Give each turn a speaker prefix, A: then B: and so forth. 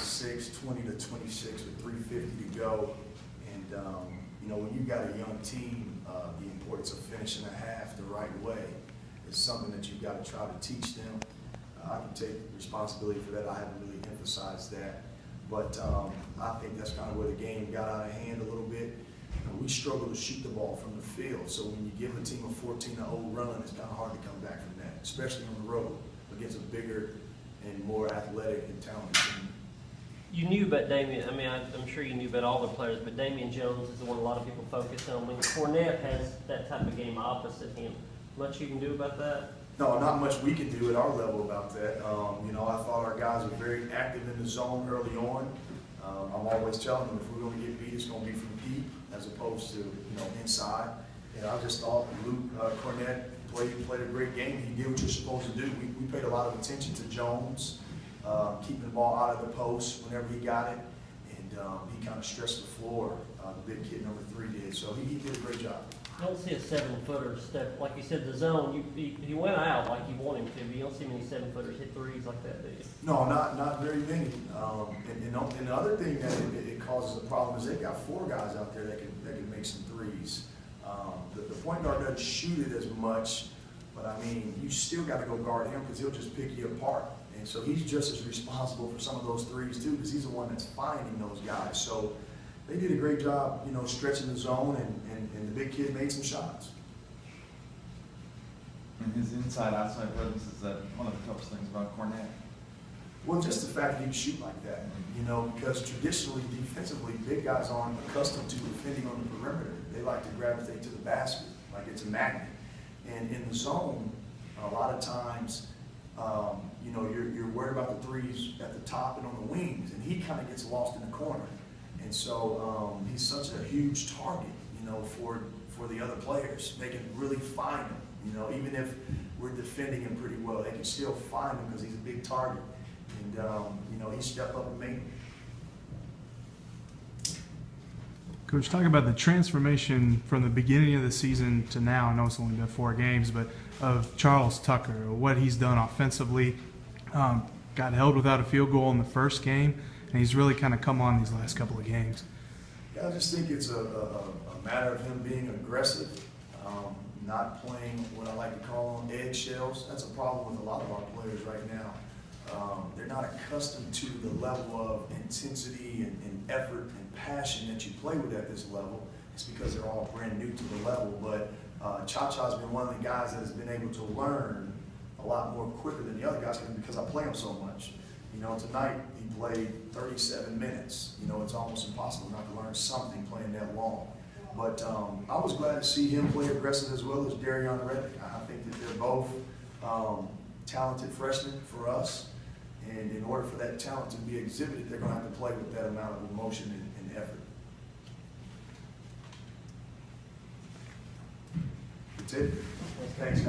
A: 6, 20 to 26 with 3:50 to go. And, you know, when you've got a young team, the importance of finishing a half the right way is something that you've got to try to teach them. I can take responsibility for that. I haven't really emphasized that. But I think that's kind of where the game got out of hand a little bit. You know, we struggle to shoot the ball from the field. So when you give a team a 14-0 run, it's kind of hard to come back from that, especially on the road against a bigger and more athletic and talented team.
B: You knew about Damian. I mean, I'm sure you knew about all the players, but Damian Jones is the one a lot of people focus on. When Cornette has that type of game opposite him, much you can do about that?
A: No, not much we can do at our level about that. You know, I thought our guys were very active in the zone early on. I'm always telling them if we're going to get beat, it's going to be from deep as opposed to, you know, inside. And I just thought Luke Cornette played a great game. He did what you're supposed to do. We paid a lot of attention to Jones, keeping the ball out of the post whenever he got it, and he kind of stretched the floor. The big kid number 3 did, so he did a great job.
B: I don't see a 7-footer step. Like you said, the zone, he went out like you want him to, but you don't see many 7-footers hit threes like that, do you?
A: No, not very many. And the other thing that it causes a problem is they've got 4 guys out there that can make some threes. The point guard doesn't shoot it as much, but I mean, you still got to go guard him because he'll just pick you apart. And so he's just as responsible for some of those threes too, because he's the one that's finding those guys. So they did a great job, you know, stretching the zone, and the big kid made some shots.
C: And his inside-outside presence is one of the toughest things about Cornette.
A: Well, just the fact that he can shoot like that, you know, because traditionally, defensively, big guys aren't accustomed to defending on the perimeter. They like to gravitate to the basket like it's a magnet. And in the zone, a lot of times, you know, you're worried about the threes at the top and on the wings, and he kind of gets lost in the corner. And so he's such a huge target, you know, for the other players. They can really find him, you know, even if we're defending him pretty well, they can still find him because he's a big target. And, you know, he stepped up and made it.
D: Coach, talk about the transformation from the beginning of the season to now. I know it's only been 4 games, but of Charles Tucker, what he's done offensively. Got held without a field goal in the first game, and he's really kind of come on these last couple of games.
A: Yeah, I just think it's a matter of him being aggressive, not playing what I like to call on eggshells. That's a problem with a lot of our players right now. They're not accustomed to the level of intensity and effort and passion that you play with at this level. It's because they're all brand new to the level. But Cha-Cha's been one of the guys that has been able to learn a lot more quicker than the other guys because I play him so much. You know, tonight he played 37 minutes. You know, it's almost impossible not to learn something playing that long. But I was glad to see him play aggressive as well as Darion Reddick. I think that they're both talented freshmen for us. And in order for that talent to be exhibited, they're going to have to play with that amount of emotion and effort. That's it. Thanks, guys.